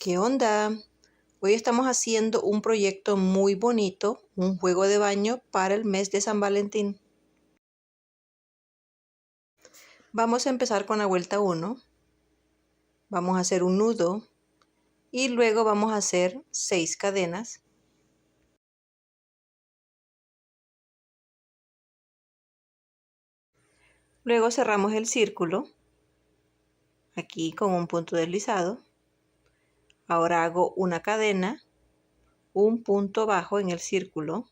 ¿Qué onda? Hoy estamos haciendo un proyecto muy bonito, un juego de baño para el mes de San Valentín. Vamos a empezar con la vuelta 1. Vamos a hacer un nudo y luego vamos a hacer 6 cadenas. Luego cerramos el círculo, aquí con un punto deslizado. Ahora hago una cadena, un punto bajo en el círculo,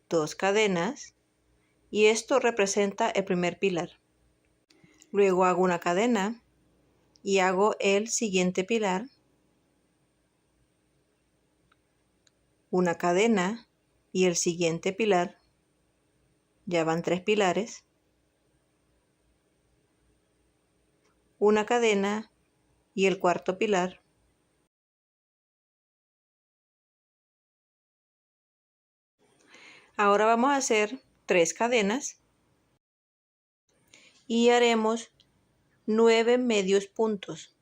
2 cadenas y esto representa el primer pilar. Luego hago una cadena y hago el siguiente pilar, una cadena y el siguiente pilar. Ya van 3 pilares, una cadena y el cuarto pilar. Ahora vamos a hacer 3 cadenas y haremos 9 medios puntos.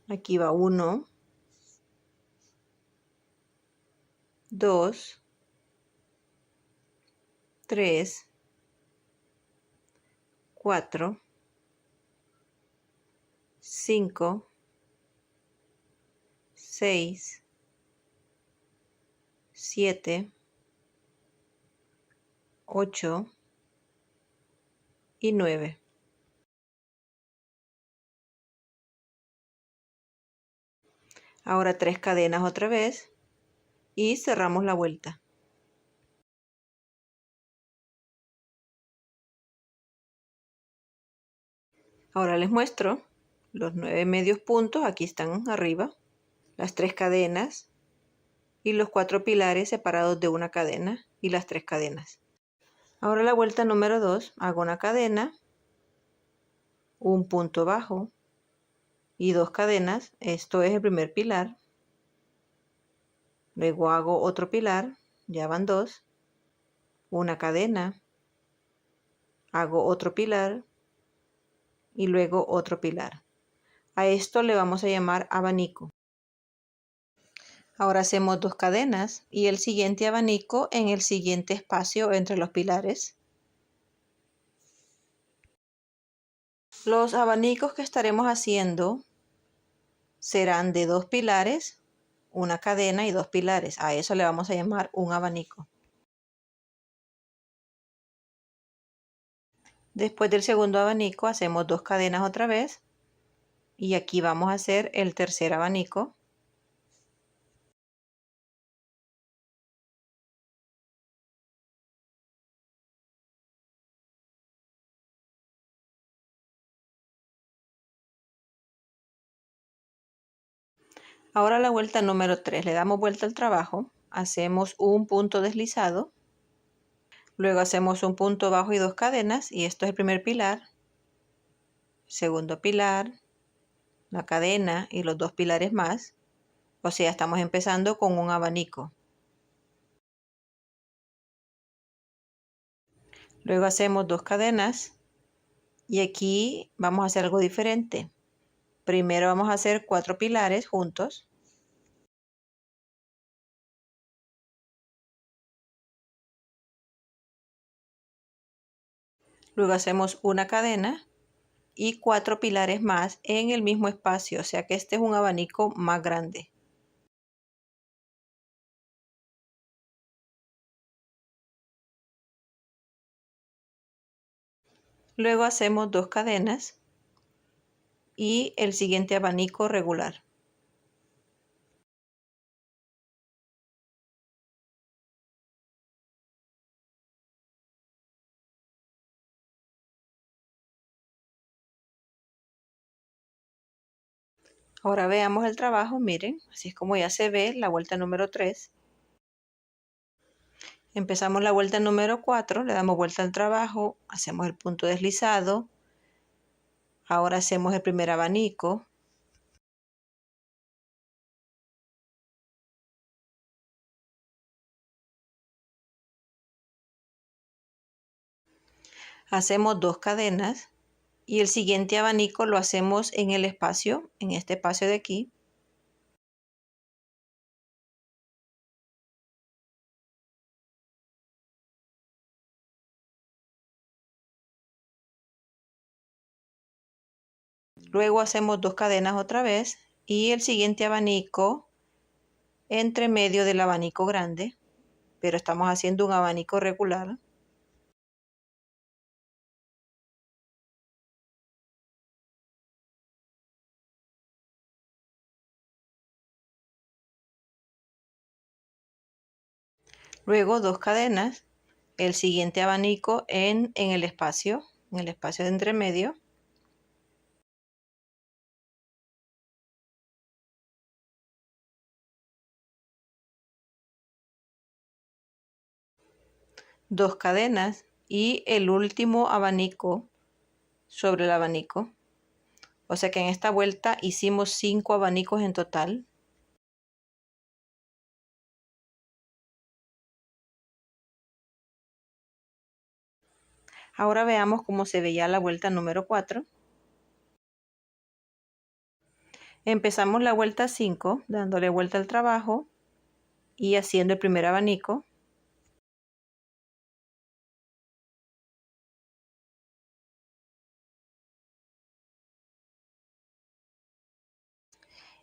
Aquí va 1, 2, 3, 4, 5, 6, 7, 8 y 9. Ahora 3 cadenas otra vez y cerramos la vuelta. Ahora les muestro los 9 medios puntos, aquí están arriba, las 3 cadenas y los 4 pilares separados de una cadena y las 3 cadenas. Ahora la vuelta número 2, hago una cadena, un punto bajo y 2 cadenas, esto es el primer pilar. Luego hago otro pilar, ya van 2, una cadena, hago otro pilar y luego otro pilar. A esto le vamos a llamar abanico. Ahora hacemos 2 cadenas y el siguiente abanico en el siguiente espacio entre los pilares. Los abanicos que estaremos haciendo serán de 2 pilares, una cadena y 2 pilares. A eso le vamos a llamar un abanico. Después del segundo abanico hacemos 2 cadenas otra vez y aquí vamos a hacer el tercer abanico. Ahora la vuelta número 3, le damos vuelta al trabajo, hacemos un punto deslizado, luego hacemos un punto bajo y 2 cadenas y esto es el primer pilar, segundo pilar, la cadena y los 2 pilares más, o sea, estamos empezando con un abanico. Luego hacemos 2 cadenas y aquí vamos a hacer algo diferente. Primero vamos a hacer 4 pilares juntos. Luego hacemos una cadena y 4 pilares más en el mismo espacio, o sea que este es un abanico más grande. Luego hacemos 2 cadenas y el siguiente abanico regular. Ahora veamos el trabajo, miren, así es como ya se ve la vuelta número 3. Empezamos la vuelta número 4, le damos vuelta al trabajo, hacemos el punto deslizado. Ahora hacemos el primer abanico. Hacemos 2 cadenas Y el siguiente abanico lo hacemos en el espacio, en este espacio de aquí. Luego hacemos 2 cadenas otra vez y el siguiente abanico entre medio del abanico grande, pero estamos haciendo un abanico regular. Luego 2 cadenas, el siguiente abanico en el espacio de entre medio. Dos cadenas y el último abanico sobre el abanico. O sea que en esta vuelta hicimos 5 abanicos en total. Ahora veamos cómo se veía la vuelta número 4. Empezamos la vuelta 5 dándole vuelta al trabajo y haciendo el primer abanico.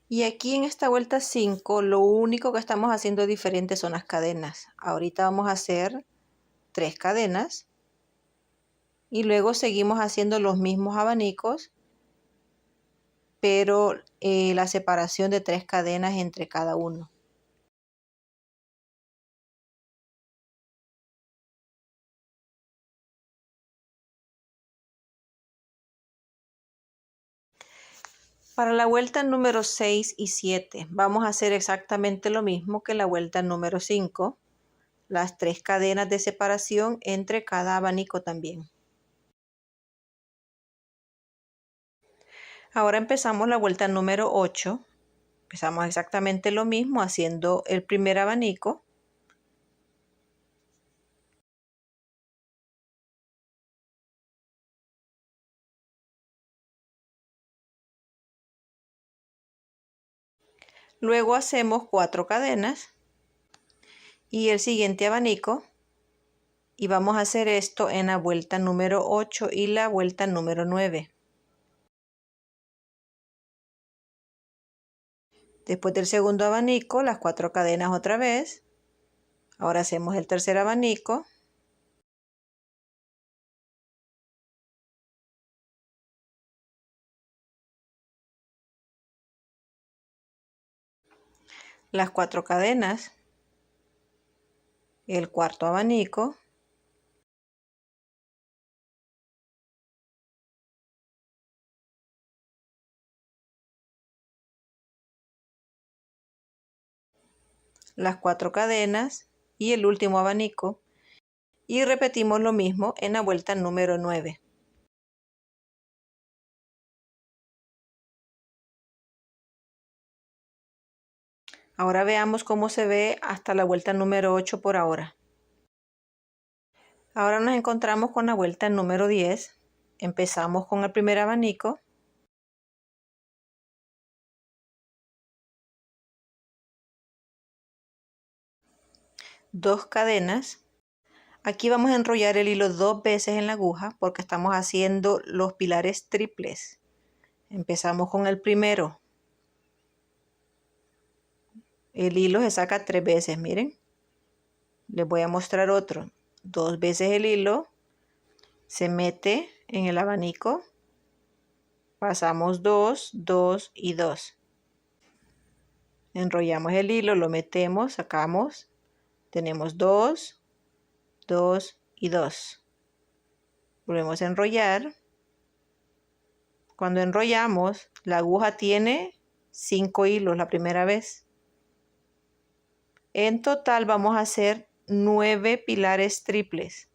Y aquí en esta vuelta 5 lo único que estamos haciendo diferente son las cadenas. Ahorita vamos a hacer 3 cadenas y luego seguimos haciendo los mismos abanicos, pero la separación de 3 cadenas entre cada uno. Para la vuelta número 6 y 7 vamos a hacer exactamente lo mismo que la vuelta número 5, las 3 cadenas de separación entre cada abanico también. Ahora empezamos la vuelta número 8. Empezamos exactamente lo mismo haciendo el primer abanico. Luego hacemos 4 cadenas y el siguiente abanico. Y vamos a hacer esto en la vuelta número 8 y la vuelta número 9. Después del segundo abanico, las 4 cadenas otra vez. Ahora hacemos el tercer abanico. Las 4 cadenas. El cuarto abanico. Las 4 cadenas y el último abanico. Y repetimos lo mismo en la vuelta número 9. Ahora veamos cómo se ve hasta la vuelta número 8 por ahora. Ahora nos encontramos con la vuelta número 10. Empezamos con el primer abanico. Dos cadenas. Aquí vamos a enrollar el hilo 2 veces en la aguja porque estamos haciendo los pilares triples. Empezamos con el primero. El hilo se saca 3 veces, miren. Les voy a mostrar otro. 2 veces el hilo. Se mete en el abanico. Pasamos 2, 2 y 2. Enrollamos el hilo, lo metemos, sacamos. Tenemos 2, 2 y 2. Volvemos a enrollar. Cuando enrollamos, la aguja tiene 5 hilos la primera vez. En total vamos a hacer 9 pilares triples.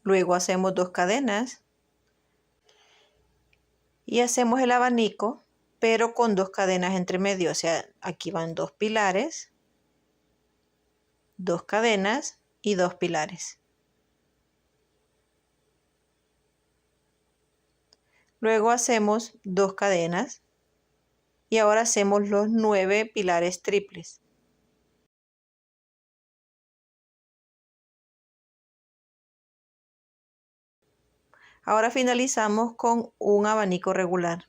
Luego hacemos 2 cadenas y hacemos el abanico, pero con 2 cadenas entre medio. O sea, aquí van 2 pilares, 2 cadenas y 2 pilares. Luego hacemos 2 cadenas y ahora hacemos los 9 pilares triples. Ahora finalizamos con un abanico regular.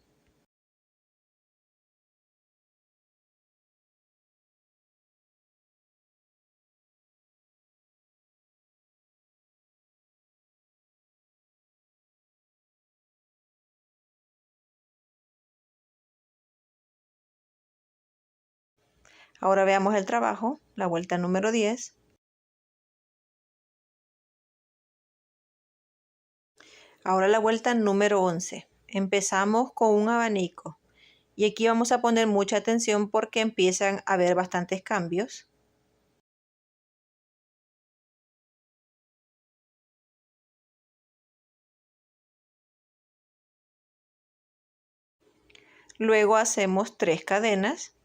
Ahora veamos el trabajo, la vuelta número 10. Ahora la vuelta número 11. Empezamos con un abanico y aquí vamos a poner mucha atención porque empiezan a haber bastantes cambios. Luego hacemos 3 cadenas.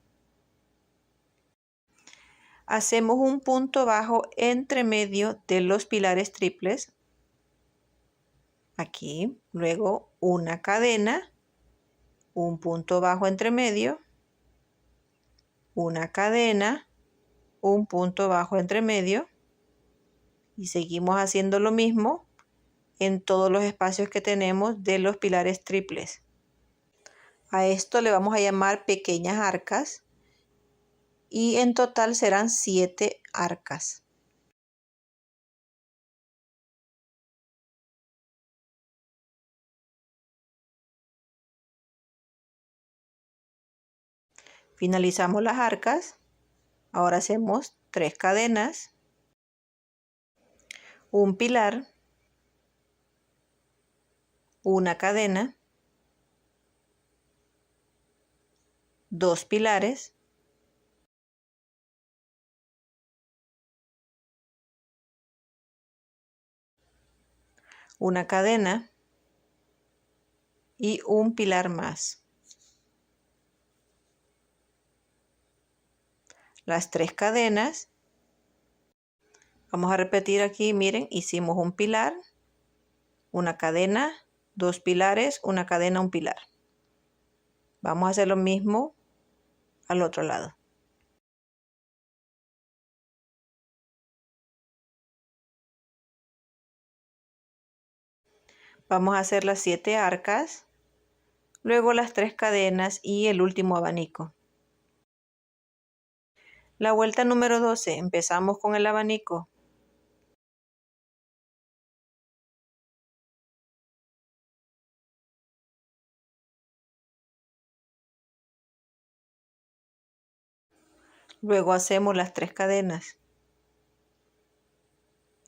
Hacemos un punto bajo entre medio de los pilares triples. Aquí, luego una cadena, un punto bajo entre medio, una cadena, un punto bajo entre medio y seguimos haciendo lo mismo en todos los espacios que tenemos de los pilares triples. A esto le vamos a llamar pequeñas arcas y en total serán 7 arcas. Finalizamos las arcas. Ahora hacemos 3 cadenas, un pilar, una cadena, 2 pilares, una cadena y un pilar más. Las 3 cadenas. Vamos a repetir aquí, miren, hicimos un pilar, una cadena, 2 pilares, una cadena, un pilar. Vamos a hacer lo mismo al otro lado. Vamos a hacer las 7 arcas, luego las 3 cadenas y el último abanico. La vuelta número 12, empezamos con el abanico. Luego hacemos las 3 cadenas.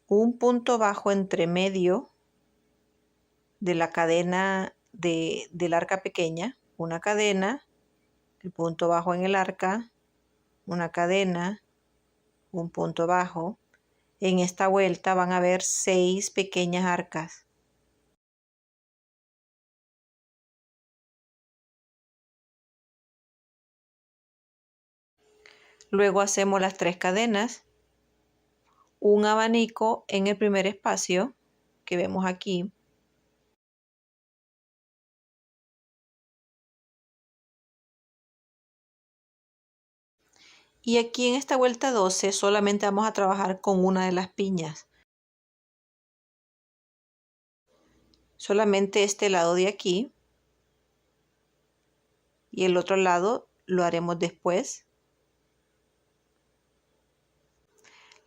Un punto bajo entre medio de la cadena del arca pequeña, una cadena, el punto bajo en el arca, una cadena, un punto bajo. En esta vuelta van a haber 6 pequeñas arcas. Luego hacemos las 3 cadenas, un abanico en el primer espacio que vemos aquí. Y aquí en esta vuelta 12 solamente vamos a trabajar con una de las piñas. Solamente este lado de aquí y el otro lado lo haremos después.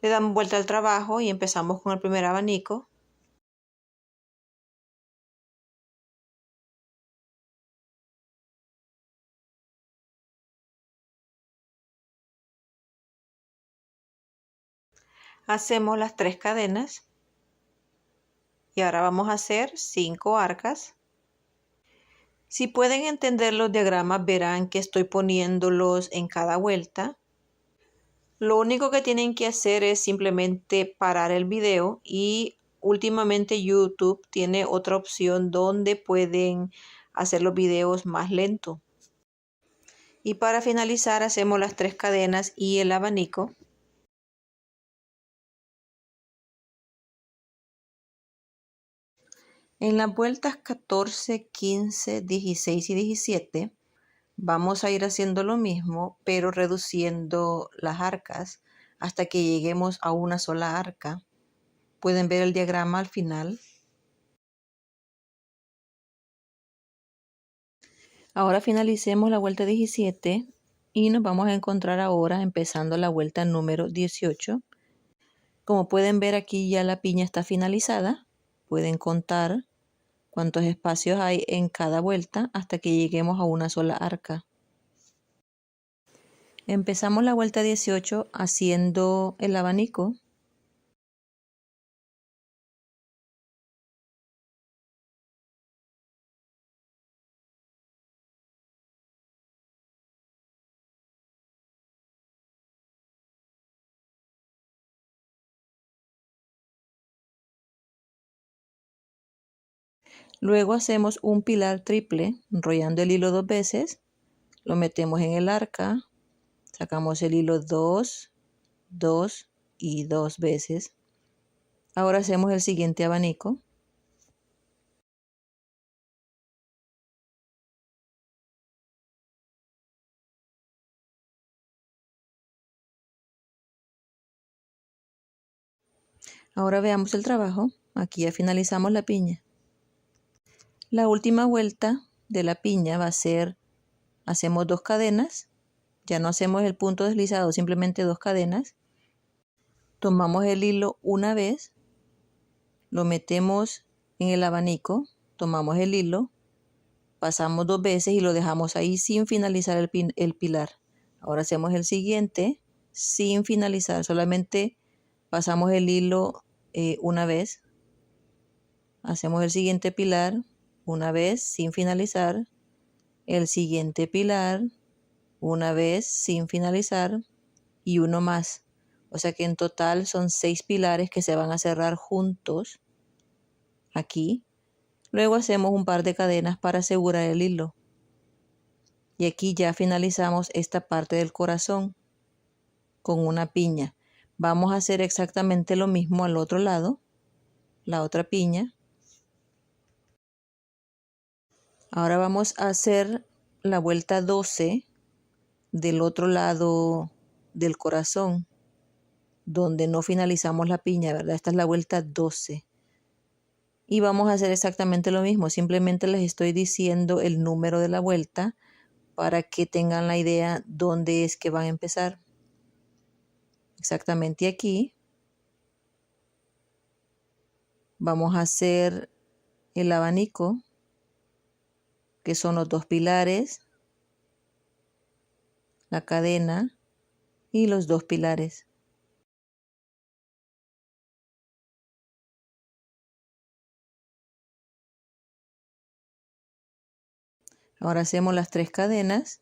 Le damos vuelta al trabajo y empezamos con el primer abanico. Hacemos las 3 cadenas y ahora vamos a hacer 5 arcas. Si pueden entender los diagramas, verán que estoy poniéndolos en cada vuelta. Lo único que tienen que hacer es simplemente parar el video y últimamente YouTube tiene otra opción donde pueden hacer los videos más lentos. Y para finalizar hacemos las 3 cadenas y el abanico. En las vueltas 14, 15, 16 y 17 vamos a ir haciendo lo mismo, pero reduciendo las arcas hasta que lleguemos a una sola arca. Pueden ver el diagrama al final. Ahora finalicemos la vuelta 17 y nos vamos a encontrar ahora empezando la vuelta número 18. Como pueden ver, aquí ya la piña está finalizada. Pueden contar cuántos espacios hay en cada vuelta hasta que lleguemos a una sola arca. Empezamos la vuelta 18 haciendo el abanico. Luego hacemos un pilar triple enrollando el hilo 2 veces. Lo metemos en el arca. Sacamos el hilo 2, 2 y 2 veces. Ahora hacemos el siguiente abanico. Ahora veamos el trabajo. Aquí ya finalizamos la piña. La última vuelta de la piña va a ser, hacemos 2 cadenas. Ya no hacemos el punto deslizado, simplemente 2 cadenas. Tomamos el hilo una vez, lo metemos en el abanico, tomamos el hilo, pasamos 2 veces y lo dejamos ahí sin finalizar el pilar. Ahora hacemos el siguiente sin finalizar, solamente pasamos el hilo una vez. Hacemos el siguiente pilar una vez sin finalizar, el siguiente pilar una vez sin finalizar y uno más. O sea que en total son 6 pilares que se van a cerrar juntos aquí. Luego hacemos un par de cadenas para asegurar el hilo. Y aquí ya finalizamos esta parte del corazón con una piña. Vamos a hacer exactamente lo mismo al otro lado, la otra piña. Ahora vamos a hacer la vuelta 12 del otro lado del corazón, donde no finalizamos la piña, ¿verdad? Esta es la vuelta 12. Y vamos a hacer exactamente lo mismo, simplemente les estoy diciendo el número de la vuelta para que tengan la idea dónde es que van a empezar. Exactamente aquí vamos a hacer el abanico, que son los 2 pilares, la cadena y los 2 pilares. Ahora hacemos las 3 cadenas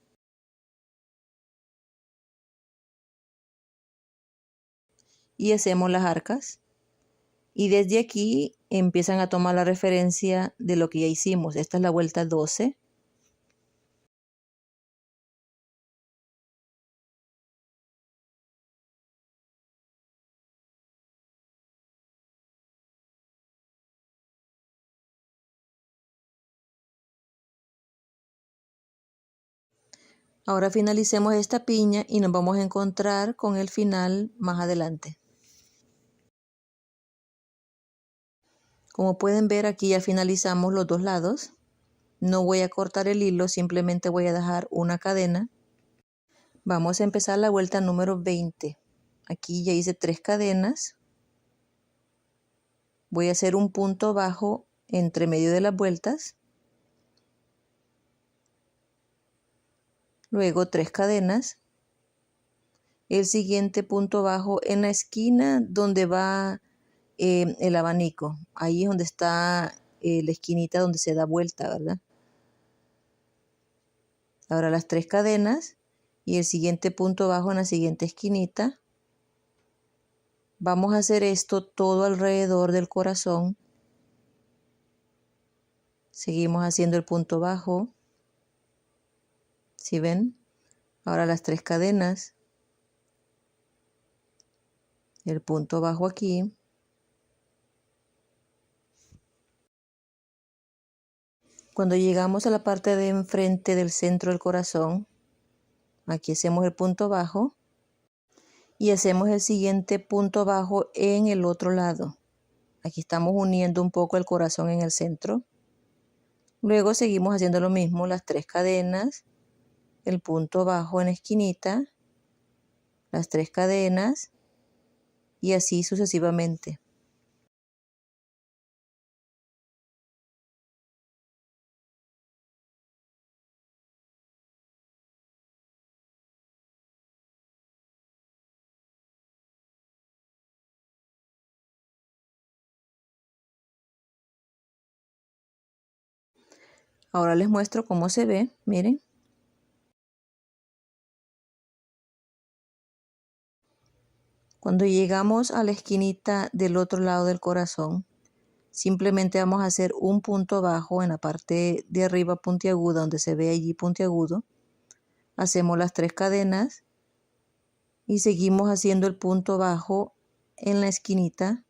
y hacemos las arcas. Y desde aquí empiezan a tomar la referencia de lo que ya hicimos. Esta es la vuelta 12. Ahora finalicemos esta piña y nos vamos a encontrar con el final más adelante. Como pueden ver, aquí ya finalizamos los 2 lados. No voy a cortar el hilo, simplemente voy a dejar una cadena. Vamos a empezar la vuelta número 20. Aquí ya hice 3 cadenas. Voy a hacer un punto bajo entre medio de las vueltas. Luego 3 cadenas. El siguiente punto bajo en la esquina donde va el abanico. Ahí es donde está la esquinita donde se da vuelta, ¿verdad? Ahora las 3 cadenas y el siguiente punto bajo en la siguiente esquinita. Vamos a hacer esto todo alrededor del corazón. Seguimos haciendo el punto bajo. ¿Sí ven? Ahora las 3 cadenas. El punto bajo aquí. Cuando llegamos a la parte de enfrente del centro del corazón, aquí hacemos el punto bajo y hacemos el siguiente punto bajo en el otro lado. Aquí estamos uniendo un poco el corazón en el centro. Luego seguimos haciendo lo mismo, las 3 cadenas, el punto bajo en la esquinita, las 3 cadenas y así sucesivamente. Ahora les muestro cómo se ve, miren. Cuando llegamos a la esquinita del otro lado del corazón, simplemente vamos a hacer un punto bajo en la parte de arriba puntiaguda, donde se ve allí puntiagudo. Hacemos las 3 cadenas y seguimos haciendo el punto bajo en la esquinita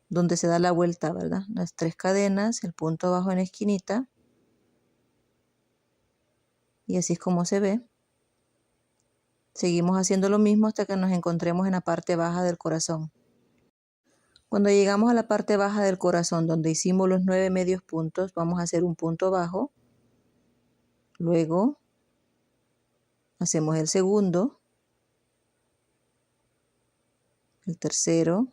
donde se da la vuelta, ¿verdad? Las 3 cadenas, el punto bajo en la esquinita. Y así es como se ve. Seguimos haciendo lo mismo hasta que nos encontremos en la parte baja del corazón. Cuando llegamos a la parte baja del corazón, donde hicimos los 9 medios puntos, vamos a hacer un punto bajo. Luego hacemos el segundo, el tercero,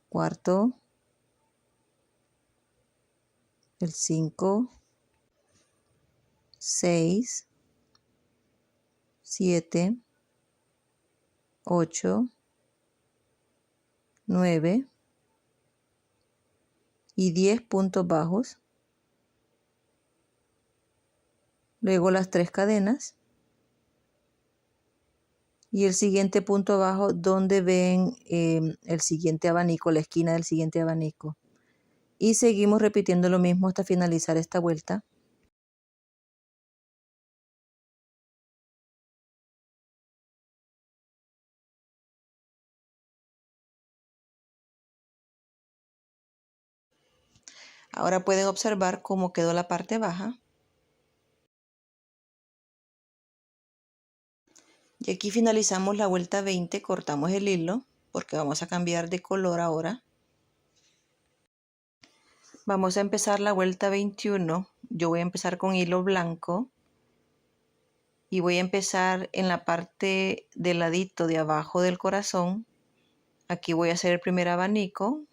cuarto, el 5, 6, 7, 8, 9 y 10 puntos bajos. Luego las 3 cadenas y el siguiente punto bajo donde ven el siguiente abanico, la esquina del siguiente abanico. Y seguimos repitiendo lo mismo hasta finalizar esta vuelta. Ahora pueden observar cómo quedó la parte baja. Y aquí finalizamos la vuelta 20, cortamos el hilo porque vamos a cambiar de color ahora. Vamos a empezar la vuelta 21. Yo voy a empezar con hilo blanco y voy a empezar en la parte del ladito de abajo del corazón. Aquí voy a hacer el primer abanico,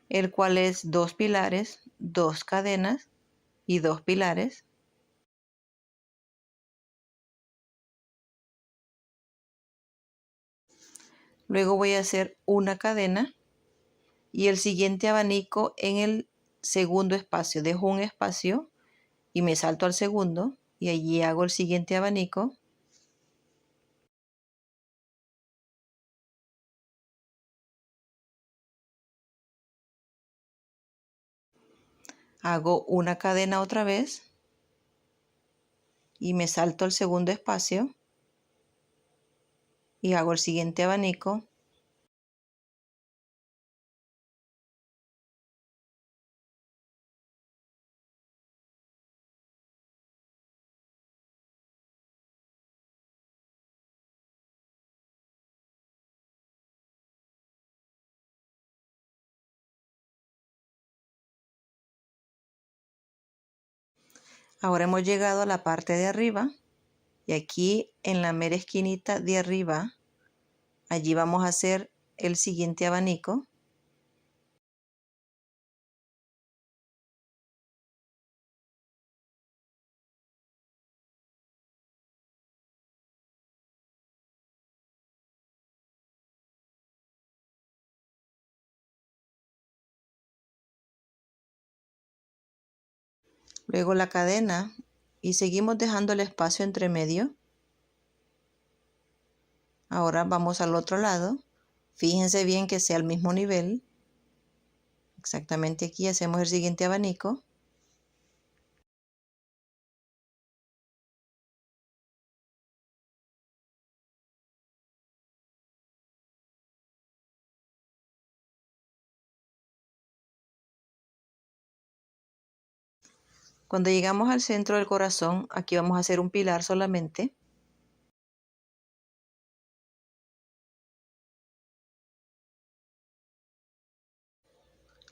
el cual es 2 pilares, 2 cadenas y 2 pilares. Luego voy a hacer una cadena y el siguiente abanico en el segundo espacio. Dejo un espacio y me salto al segundo y allí hago el siguiente abanico. Hago una cadena otra vez y me salto al segundo espacio y hago el siguiente abanico. Ahora hemos llegado a la parte de arriba y aquí en la mera esquinita de arriba, allí vamos a hacer el siguiente abanico. Luego la cadena y seguimos dejando el espacio entre medio. Ahora vamos al otro lado. Fíjense bien que sea al mismo nivel. Exactamente aquí hacemos el siguiente abanico. Cuando llegamos al centro del corazón, aquí vamos a hacer un pilar solamente.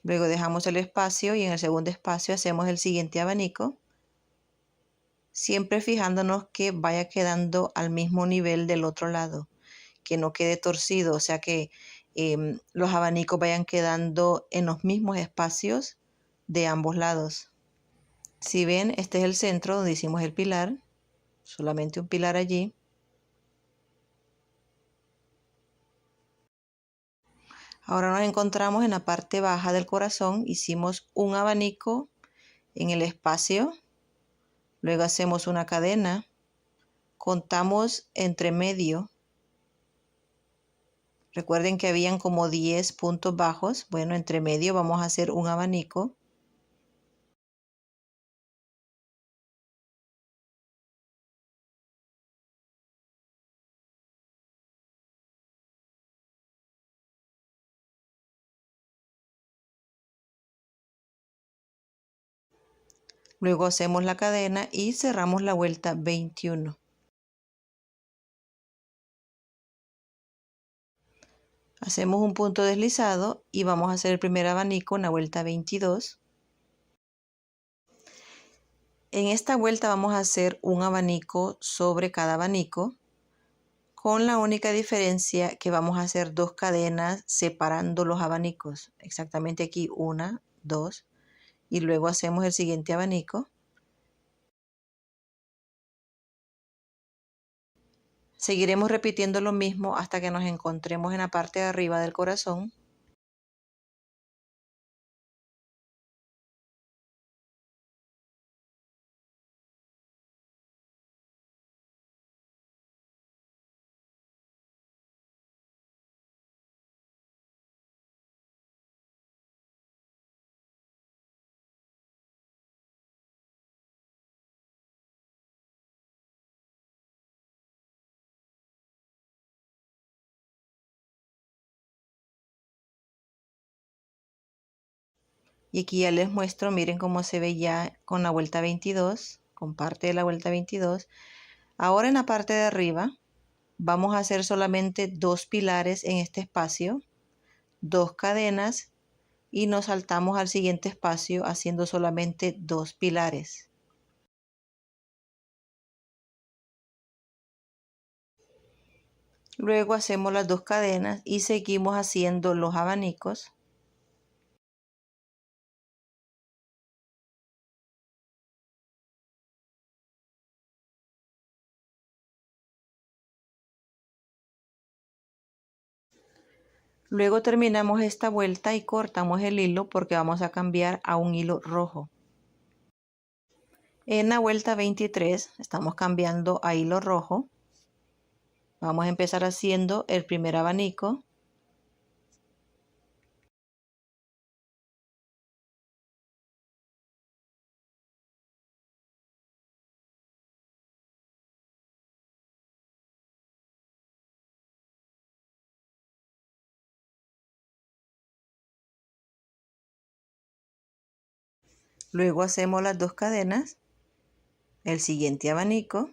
Luego dejamos el espacio y en el segundo espacio hacemos el siguiente abanico. Siempre fijándonos que vaya quedando al mismo nivel del otro lado, que no quede torcido, o sea que los abanicos vayan quedando en los mismos espacios de ambos lados. Si ven, este es el centro donde hicimos el pilar, solamente un pilar allí. Ahora nos encontramos en la parte baja del corazón, hicimos un abanico en el espacio, luego hacemos una cadena, contamos entre medio. Recuerden que habían como 10 puntos bajos. Bueno, entre medio vamos a hacer un abanico. Luego hacemos la cadena y cerramos la vuelta 21. Hacemos un punto deslizado y vamos a hacer el primer abanico en la vuelta 22. En esta vuelta vamos a hacer un abanico sobre cada abanico, con la única diferencia que vamos a hacer dos cadenas separando los abanicos. Exactamente aquí 1, 2 y luego hacemos el siguiente abanico. Seguiremos repitiendo lo mismo hasta que nos encontremos en la parte de arriba del corazón. Y aquí ya les muestro, miren cómo se ve ya con la vuelta 22, con parte de la vuelta 22. Ahora en la parte de arriba vamos a hacer solamente dos pilares en este espacio, dos cadenas y nos saltamos al siguiente espacio haciendo solamente dos pilares. Luego hacemos las dos cadenas y seguimos haciendo los abanicos. Luego terminamos esta vuelta y cortamos el hilo porque vamos a cambiar a un hilo rojo. En la vuelta 23 estamos cambiando a hilo rojo. Vamos a empezar haciendo el primer abanico. Luego hacemos las dos cadenas, el siguiente abanico.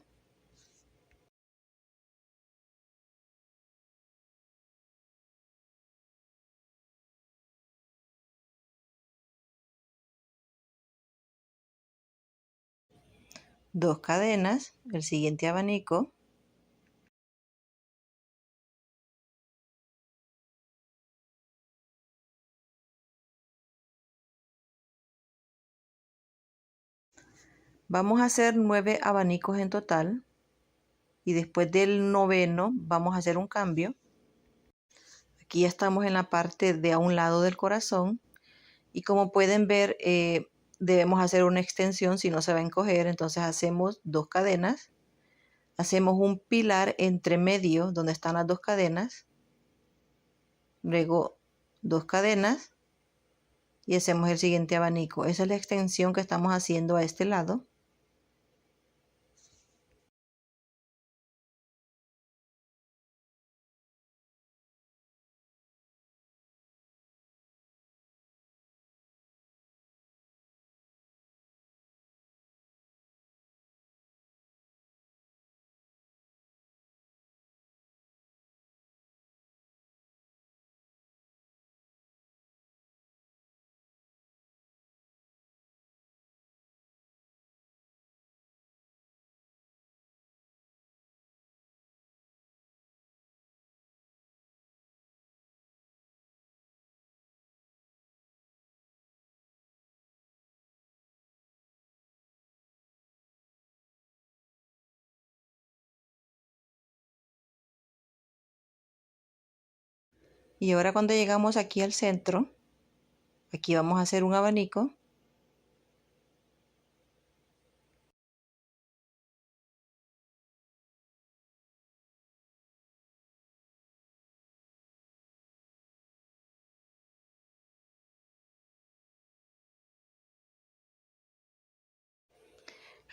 Dos cadenas, el siguiente abanico. Vamos a hacer 9 abanicos en total y después del noveno vamos a hacer un cambio. Aquí ya estamos en la parte de a un lado del corazón y como pueden ver debemos hacer una extensión si no se va a encoger, entonces hacemos dos cadenas, hacemos un pilar entre medio donde están las dos cadenas, luego dos cadenas y hacemos el siguiente abanico. Esa es la extensión que estamos haciendo a este lado. Y ahora cuando llegamos aquí al centro, aquí vamos a hacer un abanico.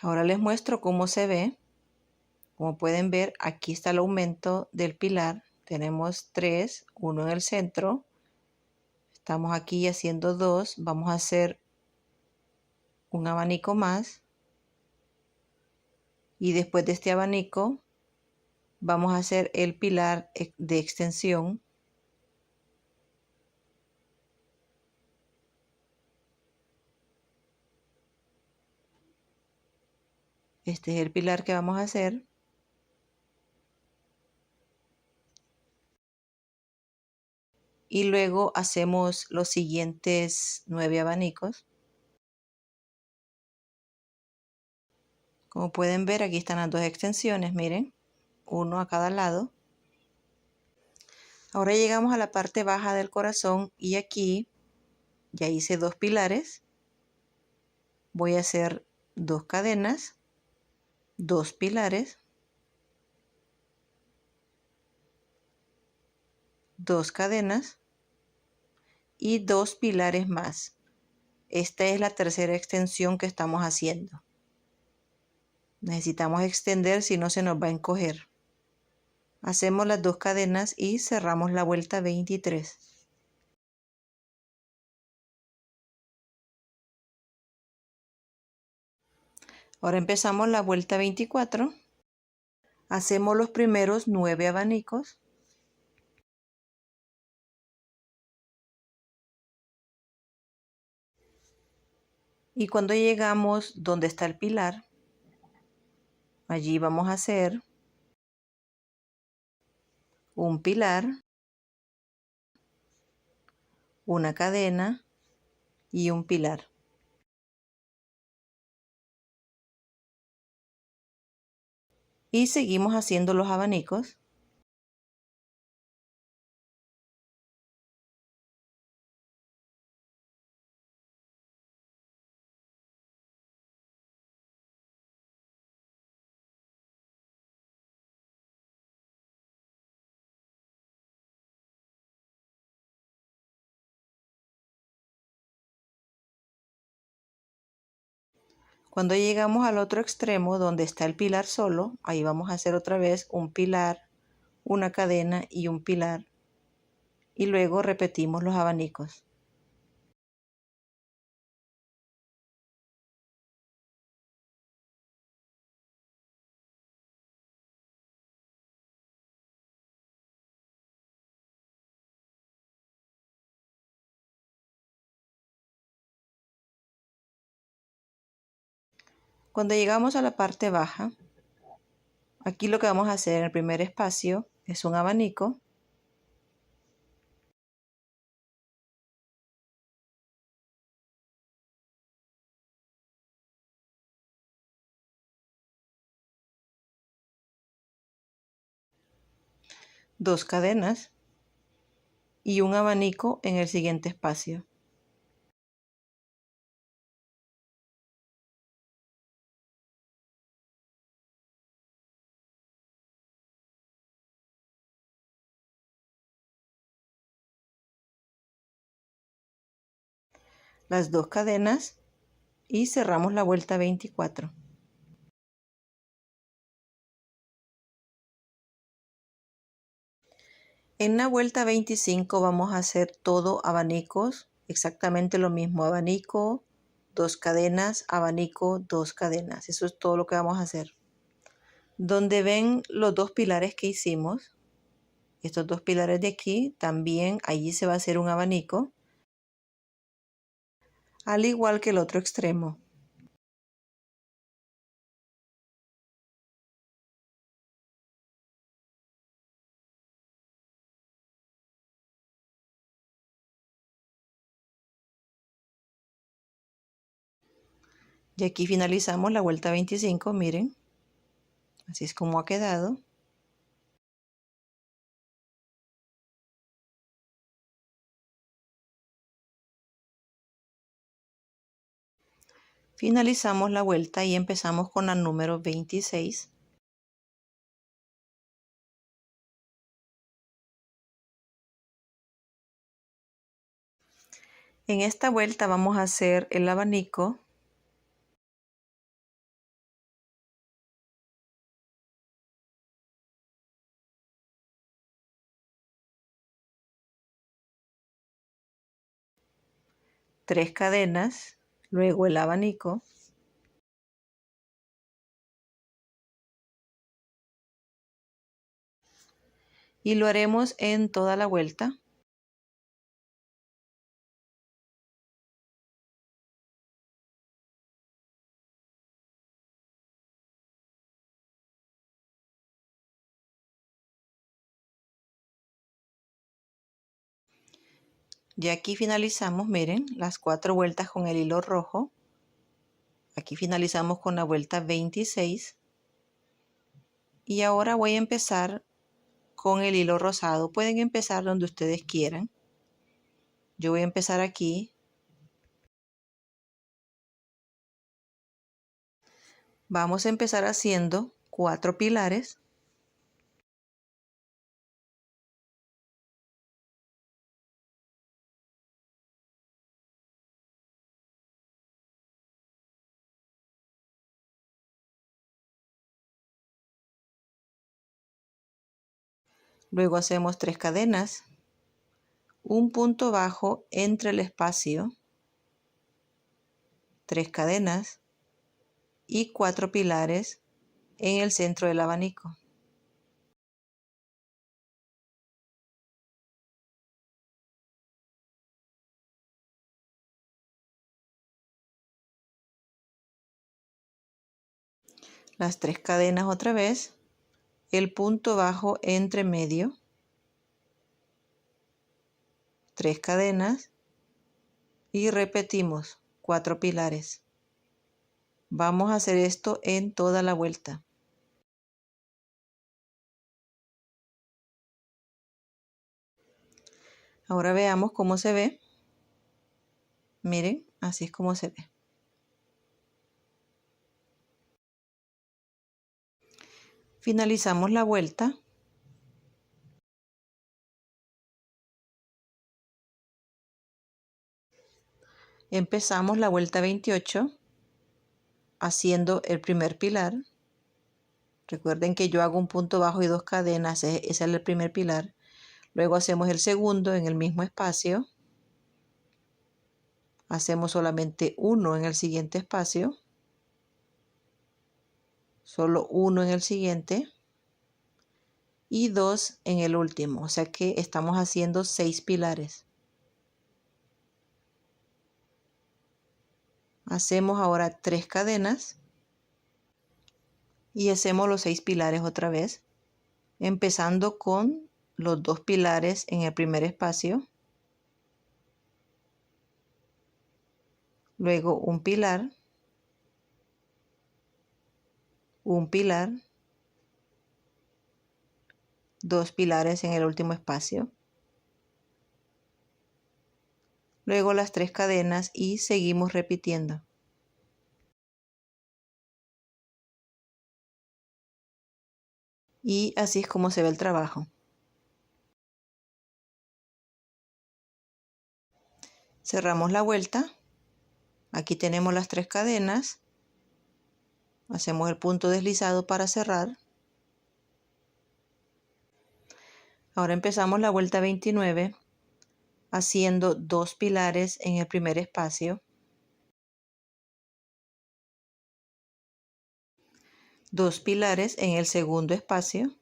Ahora les muestro cómo se ve. Como pueden ver, aquí está el aumento del pilar. Tenemos 3, uno en el centro. Estamos aquí haciendo 2. Vamos a hacer un abanico más. Y después de este abanico, vamos a hacer el pilar de extensión. Este es el pilar que vamos a hacer. Y luego hacemos los siguientes 9 abanicos. Como pueden ver, aquí están las dos extensiones, miren, uno a cada lado. Ahora llegamos a la parte baja del corazón y aquí ya hice 2 pilares. Voy a hacer 2 cadenas, 2 pilares, 2 cadenas y 2 pilares más. Esta es la tercera extensión que estamos haciendo. Necesitamos extender, si no se nos va a encoger. Hacemos las 2 cadenas y cerramos la vuelta 23. Ahora empezamos la vuelta 24. Hacemos los primeros 9 abanicos. Y cuando llegamos donde está el pilar, allí vamos a hacer un pilar, una cadena y un pilar. Y seguimos haciendo los abanicos. Cuando llegamos al otro extremo donde está el pilar solo, ahí vamos a hacer otra vez un pilar, una cadena y un pilar. Y luego repetimos los abanicos. Cuando llegamos a la parte baja, aquí lo que vamos a hacer en el primer espacio es un abanico. Dos cadenas y un abanico en el siguiente espacio. las 2 cadenas y cerramos la vuelta 24. En la vuelta 25 vamos a hacer todo abanicos, exactamente lo mismo, abanico, 2 cadenas, abanico, 2 cadenas. Eso es todo lo que vamos a hacer. Donde ven los 2 pilares que hicimos, estos 2 pilares de aquí, también allí se va a hacer un abanico, al igual que el otro extremo. Y aquí finalizamos la vuelta 25, miren. Así es como ha quedado. Finalizamos la vuelta y empezamos con la número 26. En esta vuelta vamos a hacer el abanico. Tres cadenas, luego el abanico. Y lo haremos en toda la vuelta. Y aquí finalizamos, miren, las 4 vueltas con el hilo rojo. Aquí finalizamos con la vuelta 26. Y ahora voy a empezar con el hilo rosado. Pueden empezar donde ustedes quieran. Yo voy a empezar aquí. Vamos a empezar haciendo 4 pilares. Luego hacemos 3 cadenas, un punto bajo entre el espacio, 3 cadenas y 4 pilares en el centro del abanico. Las 3 cadenas otra vez, el punto bajo entre medio, 3 cadenas y repetimos 4 pilares. Vamos a hacer esto en toda la vuelta. Ahora veamos cómo se ve. Miren, así es como se ve. Finalizamos la vuelta. Empezamos la vuelta 28 haciendo el primer pilar. Recuerden que yo hago un punto bajo y 2 cadenas, ese es el primer pilar. Luego hacemos el segundo en el mismo espacio. Hacemos solamente uno en el siguiente espacio. Solo uno en el siguiente. Y 2 en el último. O sea que estamos haciendo 6 pilares. Hacemos ahora 3 cadenas. Y hacemos los 6 pilares otra vez. Empezando con los 2 pilares en el primer espacio. Luego un pilar. Un pilar. 2 pilares en el último espacio. Luego las 3 cadenas y seguimos repitiendo. Y así es como se ve el trabajo. Cerramos la vuelta Aquí tenemos las 3 cadenas. Hacemos el punto deslizado para cerrar. Ahora empezamos la vuelta 29 haciendo 2 pilares en el primer espacio, 2 pilares en el segundo espacio,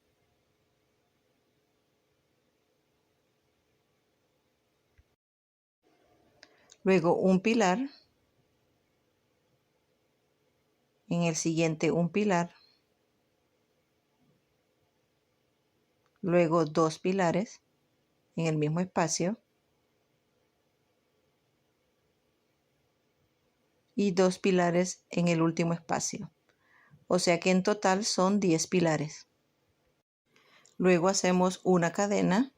luego un pilar, en el siguiente un pilar, luego 2 pilares en el mismo espacio y 2 pilares en el último espacio. O sea que en total son 10 pilares. Luego hacemos una cadena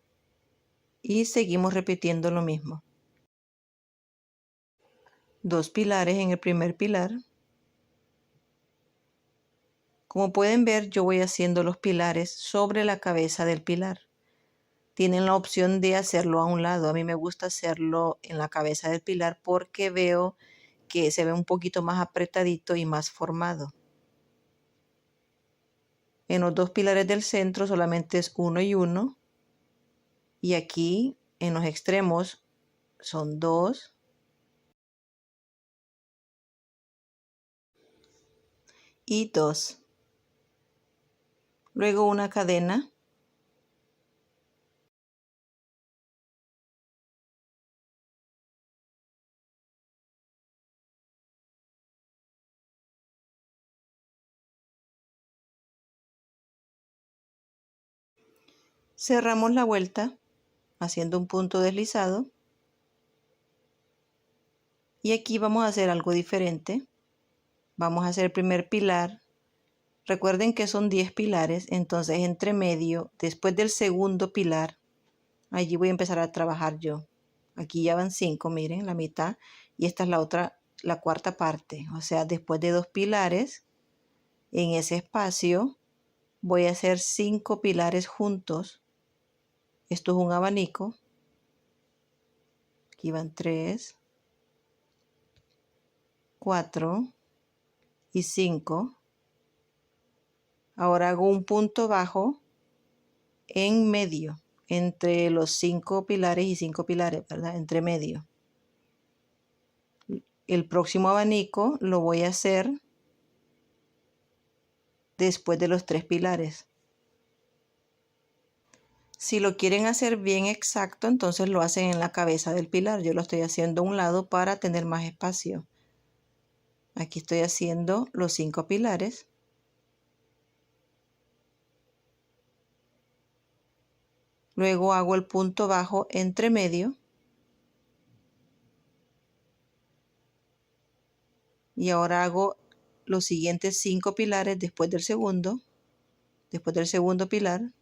y seguimos repitiendo lo mismo. 2 pilares en el primer pilar. Como pueden ver, yo voy haciendo los pilares sobre la cabeza del pilar. Tienen la opción de hacerlo a un lado. A mí me gusta hacerlo en la cabeza del pilar porque veo que se ve un poquito más apretadito y más formado. En los 2 pilares del centro solamente es 1 y 1. Y aquí en los extremos son 2. Y 2. Luego una cadena. Cerramos la vuelta haciendo un punto deslizado. Y aquí vamos a hacer algo diferente. Vamos a hacer el primer pilar. Recuerden que son 10 pilares, entonces entre medio, después del segundo pilar, allí voy a empezar a trabajar yo. Aquí ya van 5, miren, la mitad. Y esta es la otra, la cuarta parte. O sea, después de 2 pilares, en ese espacio, voy a hacer 5 pilares juntos. Esto es un abanico. Aquí van 3, 4 y 5. Ahora hago un punto bajo en medio, entre los 5 pilares y 5 pilares, ¿verdad? Entre medio. El próximo abanico lo voy a hacer después de los 3 pilares. Si lo quieren hacer bien exacto, entonces lo hacen en la cabeza del pilar. Yo lo estoy haciendo a un lado para tener más espacio. Aquí estoy haciendo los 5 pilares. Luego hago el punto bajo entre medio. Y ahora hago los siguientes 5 pilares después del segundo pilar.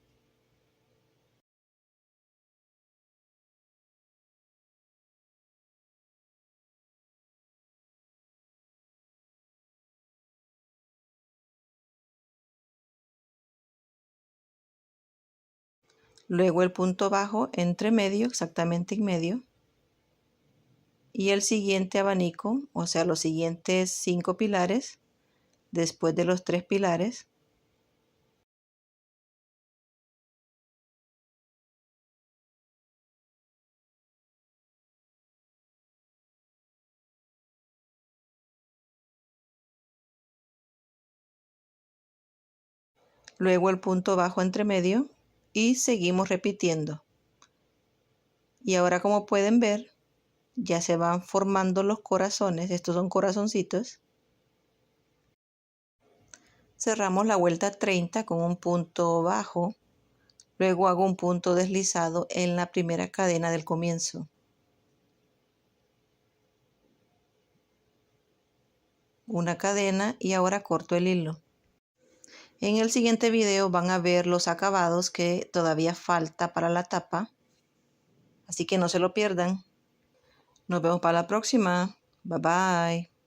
Luego el punto bajo entre medio, exactamente en medio. Y el siguiente abanico, o sea, los siguientes 5 pilares, después de los 3 pilares. Luego el punto bajo entre medio y seguimos repitiendo. Y ahora, como pueden ver, ya se van formando los corazones. Estos son corazoncitos. Cerramos la vuelta 30 con un punto bajo. Luego hago un punto deslizado en la primera cadena del comienzo. Una cadena y ahora corto el hilo. En el siguiente video van a ver los acabados que todavía falta para la tapa. Así que no se lo pierdan. Nos vemos para la próxima. Bye bye.